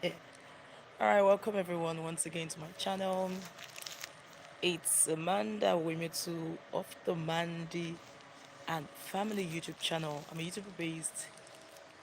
Alright, welcome everyone once again to my channel. It's Amanda Wimitu of the Mandy and Family YouTube channel. I'm a YouTuber based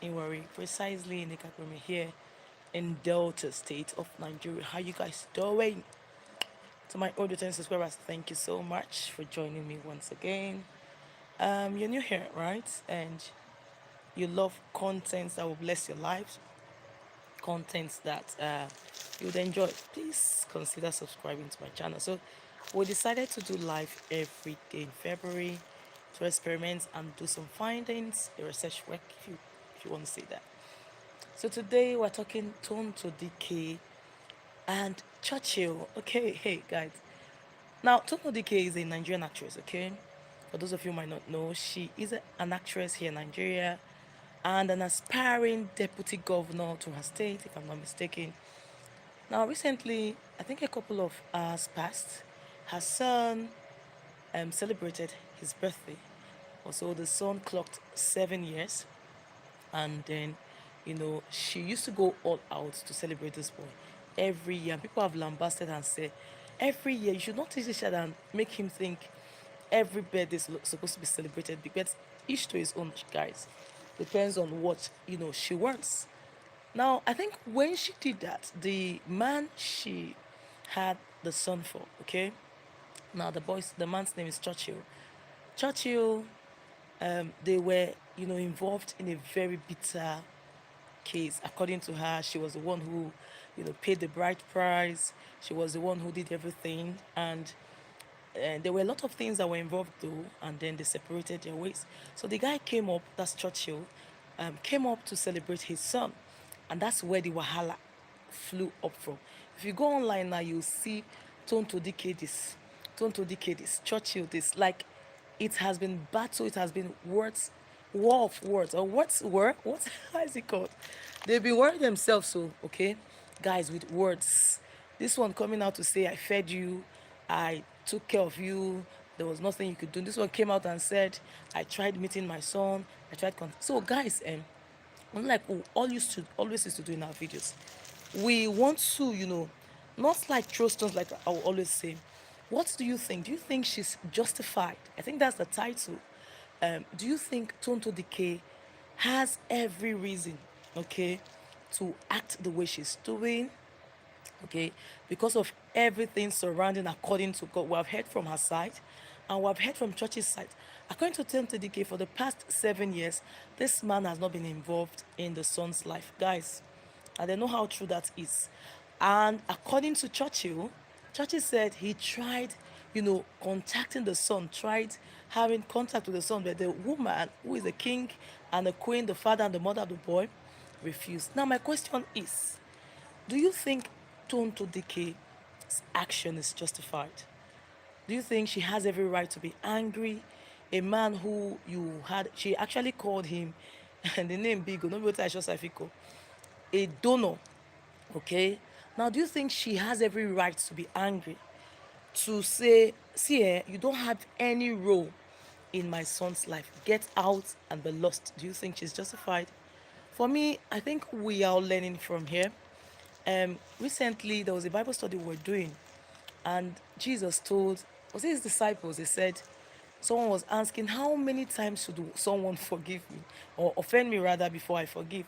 in Warri, precisely in Ikakrumi here in Delta State of Nigeria. How you guys doing? To my audience subscribers, thank you so much for joining me once again. You're new here, right? And you love content that will bless your lives, content that you would enjoy, please consider subscribing to my channel. So we decided to do live every day in February to experiment and do some findings, a research work if you want to say that. So today we're talking Tonto, Dikeh and Churchill. Okay, hey guys. Now Tonto Dikeh is a Nigerian actress, okay? For those of you who might not know, she is an actress here in Nigeria and an aspiring deputy governor to her state, if I'm not mistaken. Now, recently, I think a couple of hours passed, her son celebrated his birthday. Also, the son clocked 7 years, and then, she used to go all out to celebrate this boy every year. People have lambasted and said, every year you should not teach each other and make him think every birthday is supposed to be celebrated, because each to his own, guys. Depends on what she wants. Now, I think when she did that, the man she had the son for, okay? Now, the man's name is Churchill. Churchill, they were, involved in a very bitter case. According to her, she was the one who, paid the bride price. She was the one who did everything. And there were a lot of things that were involved though, and then they separated their ways. So the guy came up, that's Churchill, came up to celebrate his son, and that's where the wahala flew up from. If you go online now, you'll see Tonto Dikeh this, Tonto Dikeh this, Churchill this. Like, it has been battle, it has been words, war of words, or what's word? What how is it called? They've been worrying themselves, so okay, guys, with words. This one coming out to say, I fed you, I took care of you, there was nothing you could do. This one came out and said, I tried meeting my son, I tried so guys, unlike we always used to do in our videos, we want to, not like throw stones, like I will always say. What do you think? Do you think she's justified? I think that's the title. Do you think Tonto Dikeh has every reason, okay, to act the way she's doing? Okay, because of everything surrounding, according to God, we have heard from her side and we have heard from Church's side. According to Tonto Dikeh, for the past 7 years, this man has not been involved in the son's life. Guys, I don't know how true that is. And according to Churchill, Churchill said he tried, contacting the son, tried having contact with the son, but the woman, who is the king and the queen, the father and the mother of the boy, refused. Now, my question is, do you think Tonto Dikeh's action is justified? Do you think she has every right to be angry? A man who she actually called him, and the name big, no a donor, okay? Now, do you think she has every right to be angry? To say, see, you don't have any role in my son's life. Get out and be lost. Do you think she's justified? For me, I think we are all learning from here. Recently, there was a Bible study we were doing, and Jesus told, was it his disciples? He said, someone was asking, how many times should someone forgive me or offend me rather before I forgive?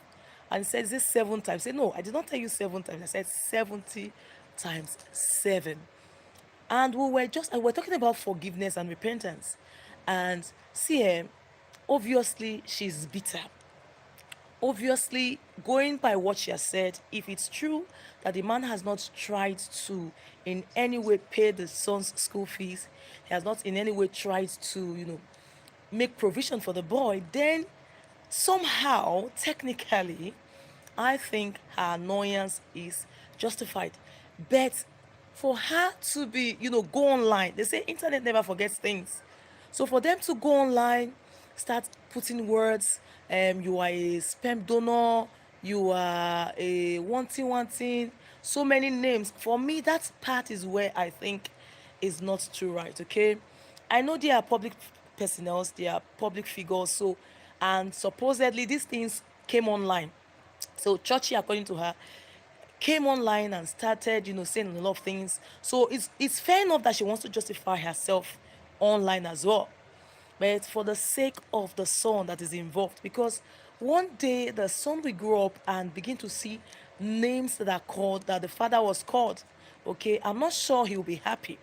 And he said, is this 7 times? I said, no, I did not tell you 7 times. I said 70 times 7. And we're talking about forgiveness and repentance. And see, obviously she's bitter. Obviously, going by what she has said, if it's true that the man has not tried to in any way pay the son's school fees, he has not in any way tried to, make provision for the boy, then somehow, technically, I think her annoyance is justified. But for her to be, go online, they say internet never forgets things. So for them to go online, start putting words, you are a sperm donor, you are a wanting, so many names. For me, that part is where I think is not too right, okay? I know they are public personnel, they are public figures, so, and supposedly these things came online. So Churchy, according to her, came online and started, saying a lot of things. So it's fair enough that she wants to justify herself online as well, but for the sake of the son that is involved, because one day the son will grow up and begin to see names that are called, that the father was called. Okay, I'm not sure he'll be happy,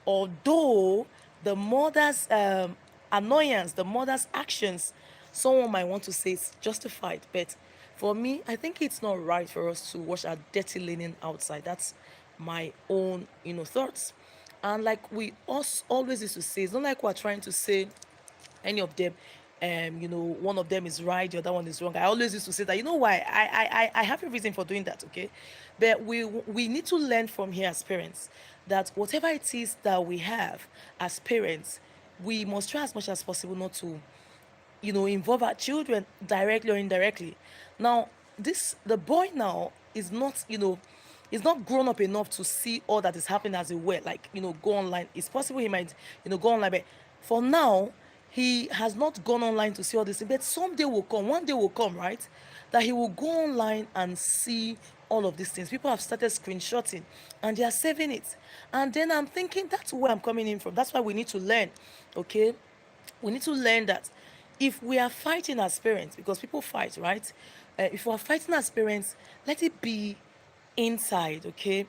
although the mother's annoyance, the mother's actions, someone might want to say it's justified. But for me, I think it's not right for us to wash our dirty linen outside. That's my own, thoughts. And like we always used to say, it's not like we're trying to say any of them, one of them is right, the other one is wrong. I always used to say that, why, I have a reason for doing that. Okay, but we need to learn from here as parents, that whatever it is that we have as parents, we must try as much as possible not to, involve our children directly or indirectly. Now, the boy now is not grown up enough to see all that is happening as a well. Like, go online. It's possible he might, go online, but for now, he has not gone online to see all this. But someday will come, one day will come, right? That he will go online and see all of these things. People have started screenshotting and they are saving it. And then I'm thinking that's where I'm coming in from. That's why we need to learn. Okay, we need to learn that if we are fighting as parents, because people fight, right? If we are fighting as parents, let it be inside. Okay,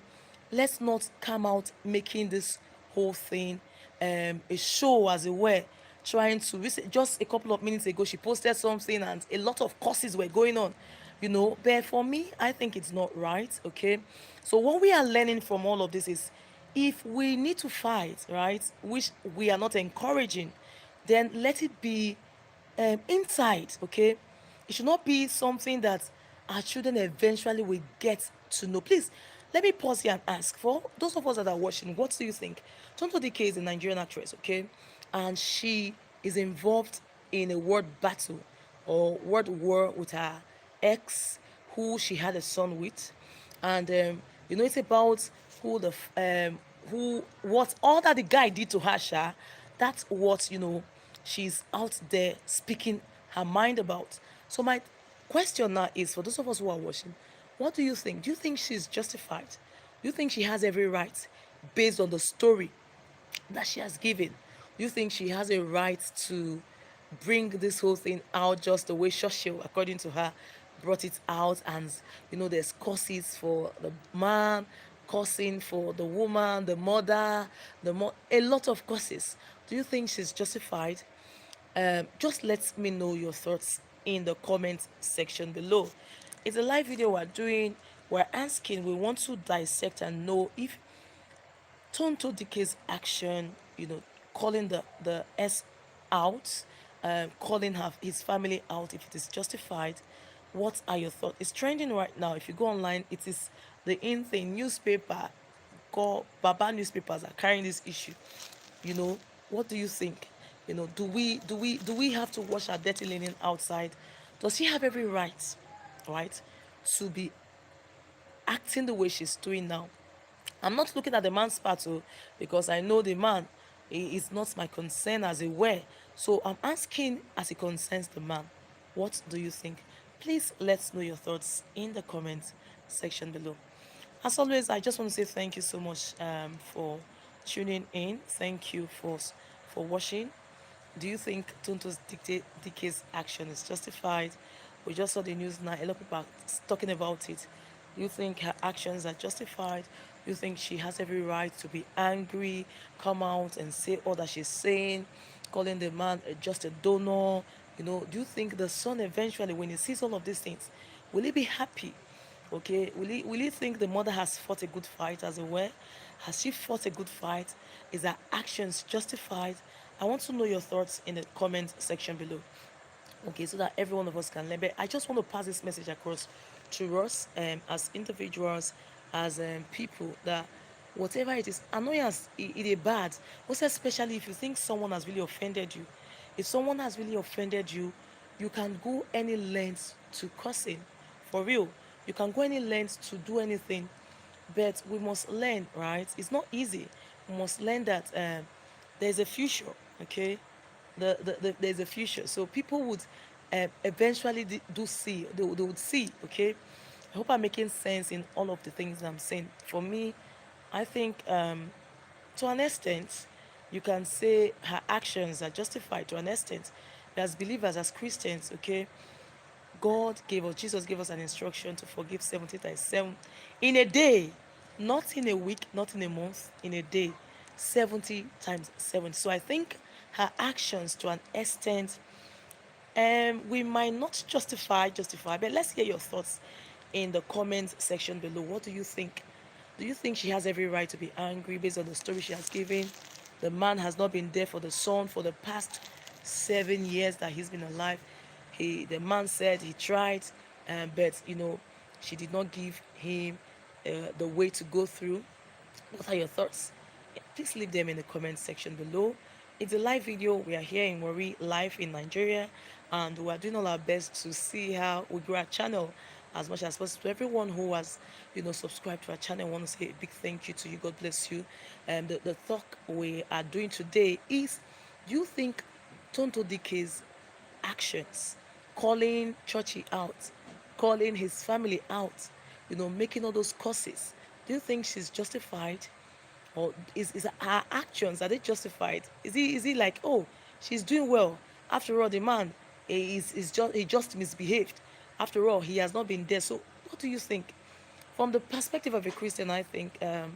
let's not come out making this whole thing a show, as it were. Trying to just a couple of minutes ago, she posted something and a lot of courses were going on, but for me, I think it's not right. Okay, so what we are learning from all of this is, if we need to fight, right, which we are not encouraging, then let it be inside. Okay, it should not be something that our children eventually will get to know. Please, let me pause here and ask, for those of us that are watching, what do you think? Tonto Dikeh is a Nigerian actress, okay, and she is involved in a word battle or word war with her ex, who she had a son with. And it's about who what all that the guy did to her. That's what, she's out there speaking her mind about. So my question now is, for those of us who are watching, what do you think? Do you think she's justified? Do you think she has every right, based on the story that she has given? Do you think she has a right to bring this whole thing out just the way Churchill, according to her, brought it out? And there's curses for the man, cursing for the woman, the mother, a lot of curses. Do you think she's justified? Just let me know your thoughts in the comment section below. It's a live video we're doing. We're asking, we want to dissect and know if Tonto Dikeh's action, calling the S out, calling his family out, if it is justified. What are your thoughts? It's trending right now. If you go online, it is the in thing. Newspaper, called Baba newspapers are carrying this issue. What do you think? Do we have to wash our dirty linen outside? Does she have every right, to be acting the way she's doing now? I'm not looking at the man's part, because I know the man is not my concern, as it were. So I'm asking, as it concerns the man, what do you think? Please let's know your thoughts in the comment section below. As always, I just want to say thank you so much for tuning in. Thank you for watching. Do you think Tonto's Dikeh's action is justified? We just saw the news now. A lot of people are talking about it. Do you think her actions are justified? Do you think she has every right to be angry, come out and say all that she's saying, calling the man just a donor? Do you think the son eventually, when he sees all of these things, will he be happy? Okay, will he think the mother has fought a good fight, as it were? Has she fought a good fight? Is her actions justified? I want to know your thoughts in the comment section below. Okay, so that every one of us can learn. But I just want to pass this message across to us, as individuals, as people, that whatever it is, annoyance, it is bad. Most especially if you think someone has really offended you. If someone has really offended you, you can go any length to cursing. For real, you can go any length to do anything. But we must learn, right? It's not easy. We must learn that there's a future. Okay, there's a future. So people would eventually do see. They would see. Okay, I hope I'm making sense in all of the things I'm saying. For me, I think to an extent, you can say her actions are justified to an extent. As believers, as Christians, okay, God gave us, Jesus gave us an instruction to forgive 70 times 7 in a day, not in a week, not in a month, in a day, 70 times 7. So I think her actions to an extent, we might not justify, but let's hear your thoughts in the comments section below. What do you think? Do you think she has every right to be angry based on the story she has given? The man has not been there for the son for the past 7 years that he's been alive. The man said he tried, but she did not give him the way to go through. What are your thoughts? Please leave them in the comment section below. It's a live video. We are here in Wari, live in Nigeria, and we are doing all our best to see how we grow our channel as much as possible. To everyone who has, subscribed to our channel, I want to say a big thank you to you. God bless you. And the talk we are doing today is: do you think Tonto Dikeh's actions, calling Churchill out, calling his family out, making all those curses, do you think she's justified? Or is her actions, are they justified? Is he like, oh, she's doing well, after all the man he just misbehaved, after all he has not been there? So what do you think? From the perspective of a Christian, I think to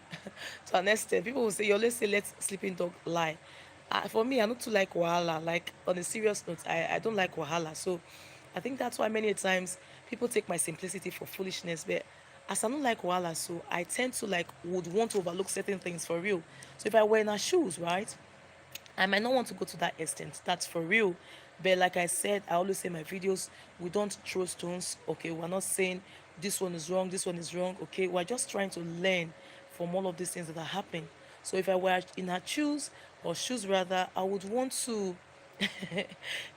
an extent, people will say, you always say, let sleeping dog lie. For me, I not too like wahala. Like, on a serious note, I don't like wahala. So I think that's why many times people take my simplicity for foolishness. But as I don't like wahala, so I tend to like would want to overlook certain things for real. So if I were in her shoes, right, I might not want to go to that extent. That's for real. But like I said, I always say in my videos, we don't throw stones. Okay, we're not saying this one is wrong, this one is wrong. Okay, we're just trying to learn from all of these things that are happening. So if I were in her shoes, or shoes rather, I would want to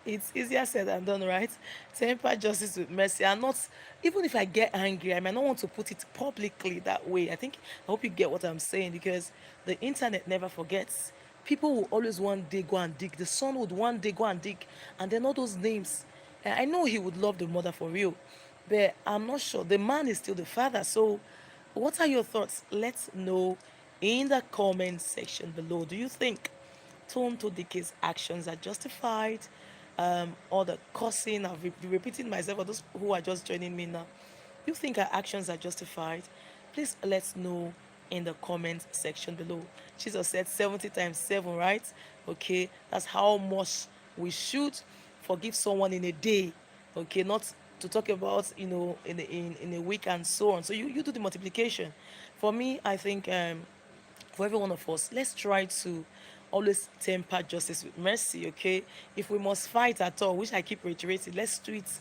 it's easier said than done, right? Temper justice with mercy. And not, even if I get angry, I might not want to put it publicly that way. I hope you get what I'm saying, because the internet never forgets. People will always one day go and dig. The son would one day go and dig, and then all those names. I know he would love the mother for real, but I'm not sure. The man is still the father. So, what are your thoughts? Let's know in the comment section below. Do you think Tonto Dikeh's actions are justified? Or the cursing, I've been repeating myself for those who are just joining me now. You think her actions are justified? Please let's know in the comment section below. Jesus said 70 times 7, right? Okay, that's how much we should forgive someone in a day. Okay, not to talk about, in a week and so on. So you do the multiplication. For me, I think for every one of us, let's try to always temper justice with mercy, okay? If we must fight at all, which I keep reiterating, let's do it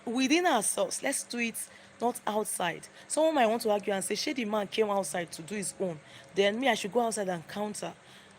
within ourselves. Let's do it, not outside. Someone might want to argue and say, shady man came outside to do his own, then me, I should go outside and counter.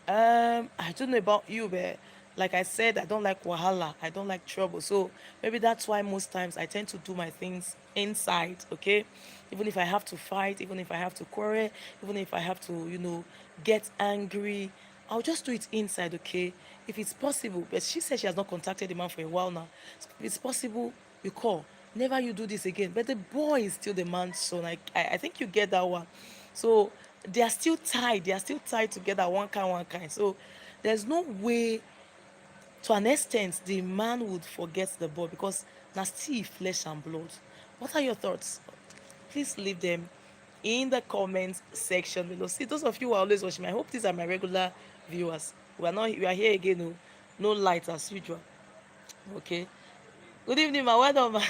I don't know about you, but like I said, I don't like wahala, I don't like trouble. So maybe that's why most times I tend to do my things inside, okay? Even if I have to fight, even if I have to quarrel, even if I have to, get angry, I'll just do it inside, okay? If it's possible. But she said she has not contacted the man for a while now. So if it's possible, you call. Never you do this again. But the boy is still the man's son. I think you get that one. So they are still tied. They are still tied together, one kind, one kind. So there's no way, to an extent, the man would forget the boy, because now still flesh and blood. What are your thoughts? Please leave them in the comments section below. See, those of you who are always watching me, I hope these are my regular viewers. We are here again. No, no light as usual. Okay. Good evening, ma. Well done, ma.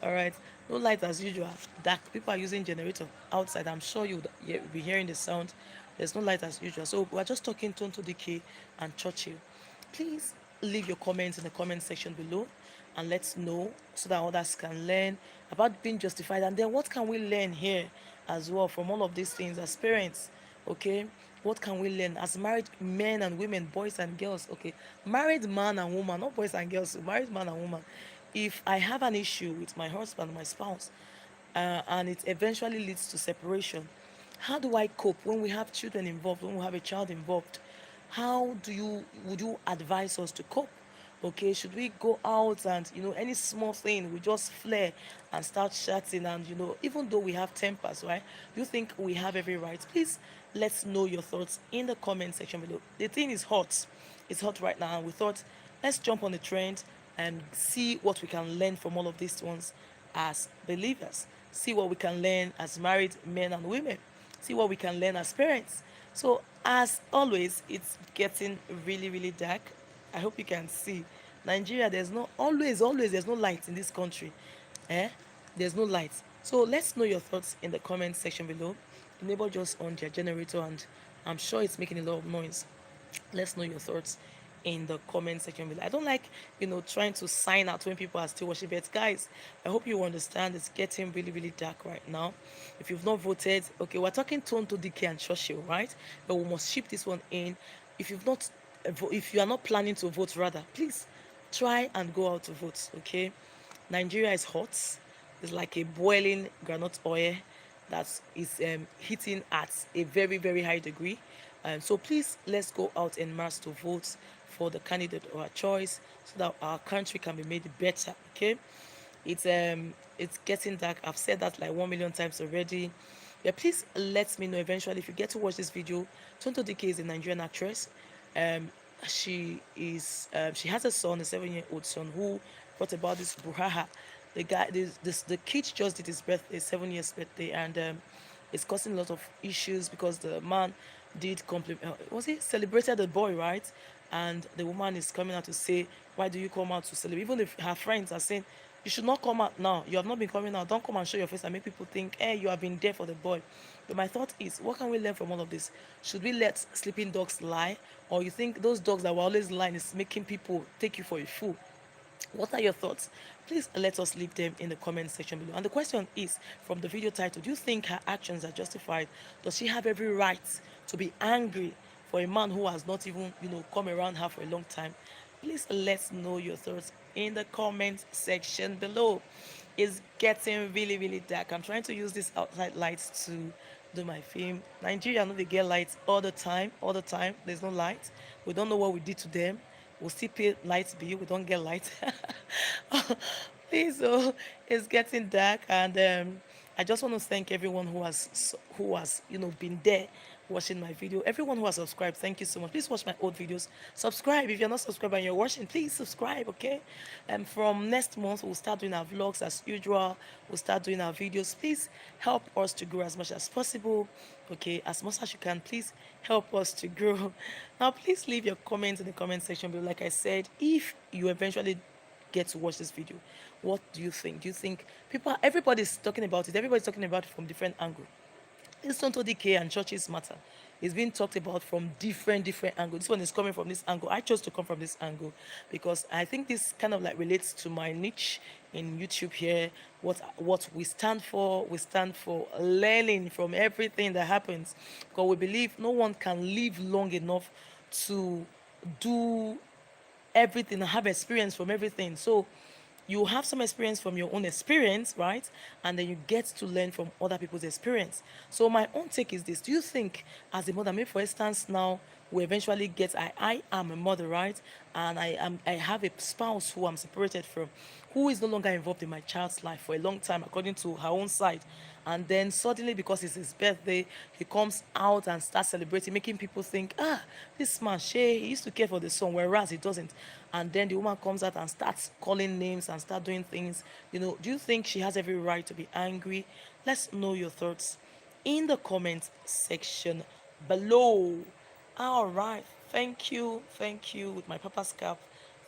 All right. No light as usual. Dark. People are using generator outside. I'm sure you'll be hearing the sound. There's no light as usual. So we're just talking Tonto Dikeh and Churchill. Please leave your comments in the comment section below, and let's know so that others can learn about being justified. And then what can we learn here as well from all of these things as parents? Okay, what can we learn as married men and women, boys and girls? Okay, married man and woman, not boys and girls, married man and woman. If I have an issue with my husband, my spouse, and it eventually leads to separation, how do I cope when we have children involved, when we have a child involved? How would you advise us to cope? Okay, should we go out and, any small thing we just flare and start chatting, and, even though we have tempers, right? Do you think we have every right? Please let's know your thoughts in the comment section below. The thing is hot. It's hot right now, and we thought let's jump on the trend and see what we can learn from all of these ones as believers. See what we can learn as married men and women. See what we can learn as parents. So, as always, it's getting really, really dark. I hope you can see. Nigeria, there's no always, there's no light in this country. Eh? There's no light. So let's know your thoughts in the comment section below. The neighbor just on their generator, and I'm sure it's making a lot of noise. Let's know your thoughts in the comment section below. I don't like, trying to sign out when people are still watching. But guys, I hope you understand it's getting really, really dark right now. If you've not voted, okay, we're talking Tonto, Dikeh, and Churchill, right? But we must ship this one in. If you've not, if you are not planning to vote, rather, please try and go out to vote. Okay, Nigeria is hot. It's like a boiling granite oil that is hitting at a very, very high degree. So please, let's go out en masse to vote for the candidate of our choice so that our country can be made better. Okay, it's getting dark. I've said that like 1 million times already. Yeah, please let me know eventually if you get to watch this video. Tonto Dikeh is a Nigerian actress. Um, she has a son, a 7-year-old son, who brought about this brouhaha. The kid just did his birthday, 7 years birthday, and it's causing a lot of issues because the man did compliment, was he celebrated the boy, right? And the woman is coming out to say, why do you come out to celebrate? Even if her friends are saying, you should not come out now. You have not been coming out. Don't come and show your face and make people think, hey, you have been there for the boy. But my thought is, what can we learn from all of this? Should we let sleeping dogs lie? Or you think those dogs that were always lying is making people take you for a fool? What are your thoughts? Please let us leave them in the comment section below. And the question is, from the video title, do you think her actions are justified? Does she have every right to be angry for a man who has not even, come around her for a long time? Please let's know your thoughts in the comment section below. It's getting really, really dark. I'm trying to use these outside lights to do my film. Nigeria, know they get lights all the time, all the time. There's no light. We don't know what we did to them. We'll still pay light bill. We don't get light. Please, so it's getting dark, and I just want to thank everyone who has been there watching my video. Everyone who has subscribed, thank you so much. Please watch my old videos. Subscribe if you're not subscribed and you're watching. Please subscribe, okay? And from next month, we'll start doing our vlogs as usual. We'll start doing our videos. Please help us to grow as much as possible, okay? As much as you can, please help us to grow. Now, please leave your comments in the comment section below. Like I said, if you eventually get to watch this video, what do you think? Do you think everybody's talking about it? Everybody's talking about it from different angles. This Tonto Dikeh and churches matter. It's being talked about from different angles. This one is coming from this angle. I chose to come from this angle because I think this kind of like relates to my niche in YouTube here. What we stand for. We stand for learning from everything that happens. Because we believe no one can live long enough to do everything and have experience from everything. So you have some experience from your own experience, right? And then you get to learn from other people's experience. So my own take is this: do you think, as a mother, maybe for instance now we eventually get, I am a mother, right? And I have a spouse who I'm separated from, who is no longer involved in my child's life for a long time according to her own side. And then suddenly, because it's his birthday, he comes out and starts celebrating, making people think, this man, Shay, he used to care for the son, whereas he doesn't. And then the woman comes out and starts calling names and start doing things. Do you think she has every right to be angry? Let's know your thoughts in the comment section below. All right, thank you with my papa's cap.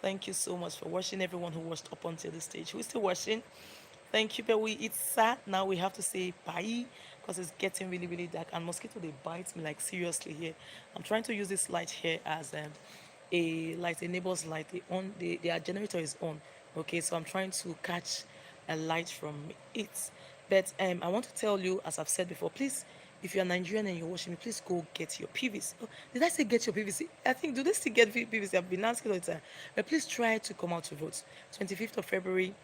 Thank you so much for watching. Everyone who watched up until this stage, who is still watching, thank you. But it's sad now, we have to say bye because it's getting really, really dark, and mosquito, they bite me like seriously here. I'm trying to use this light here as a light, a neighbor's light. Their generator is on. Okay, so I'm trying to catch a light from it. But I want to tell you, as I've said before, please, if you're Nigerian and you're watching me, please go get your PVC. Oh, did I say get your PVC? I think, do they still get PVC? I've been asking all the time. But please try to come out to vote. 25th of February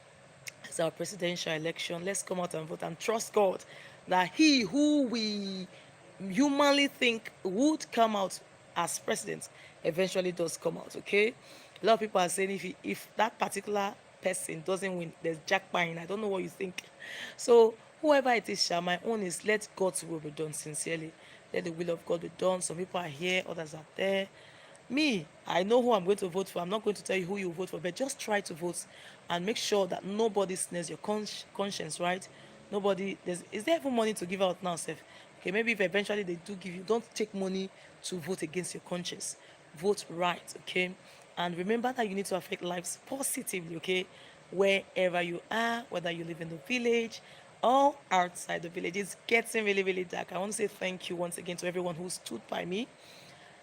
is our presidential election. Let's come out and vote and trust God that he who we humanly think would come out as president eventually does come out, okay? A lot of people are saying if that particular person doesn't win, there's jackpot. I don't know what you think. So whoever it is, Sha, my own is let God's will be done sincerely. Let the will of God be done. Some people are here, others are there. Me, I know who I'm going to vote for. I'm not going to tell you who you vote for, but just try to vote and make sure that nobody snares your conscience, right? Nobody, is there even money to give out now, Seth? Okay, maybe if eventually they do give you, don't take money to vote against your conscience. Vote right, okay? And remember that you need to affect lives positively, okay? Wherever you are, whether you live in the village or outside the village. It's getting really, really dark. I want to say thank you once again to everyone who stood by me.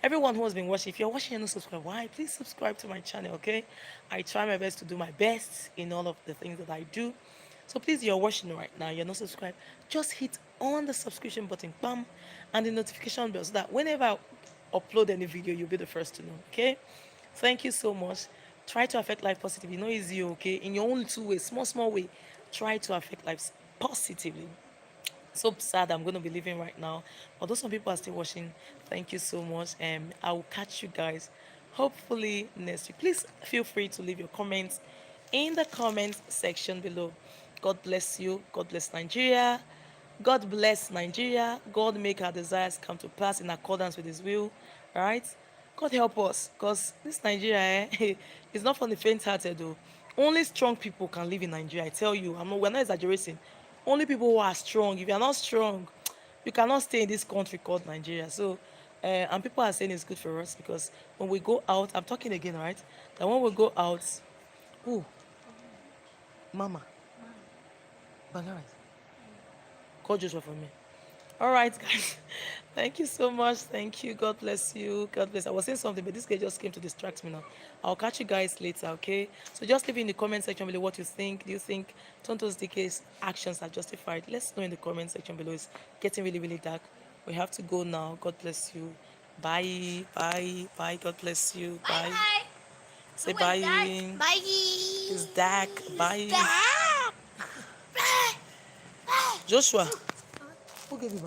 Everyone who has been watching, if you're watching and not subscribe, why? Please subscribe to my channel, okay? I try my best to do my best in all of the things that I do. So please, you're watching right now, you're not subscribed, just hit on the subscription button, bam, and the notification bell so that whenever I upload any video, you'll be the first to know, okay? Thank you so much. Try to affect life positively. No easy, okay? In your own two ways, small, small way, try to affect lives positively. So sad I'm going to be leaving right now. Although some people are still watching, thank you so much. I will catch you guys hopefully next week. Please feel free to leave your comments in the comment section below. God bless you. God bless Nigeria. God bless Nigeria. God make our desires come to pass in accordance with His will. Right? God help us, because this Nigeria is not for the faint-hearted though. Only strong people can live in Nigeria. I tell you, we're not exaggerating. Only people who are strong. If you're not strong, you cannot stay in this country called Nigeria. So, and people are saying it's good for us because when we go out, I'm talking again, right? That when we go out, oh, Mama, Banaras, call Joshua for me. All right, guys. Thank you so much. Thank you. God bless you. God bless. I was saying something, but this guy just came to distract me now. I'll catch you guys later, okay? So just leave in the comment section below what you think. Do you think Tonto's Dikeh's actions are justified? Let's know in the comment section below. It's getting really, really dark. We have to go now. God bless you. Bye. Bye. Bye. God bless you. Bye. Bye. Say bye. Bye. It's dark. Bye. It's dark. Joshua. Who gave you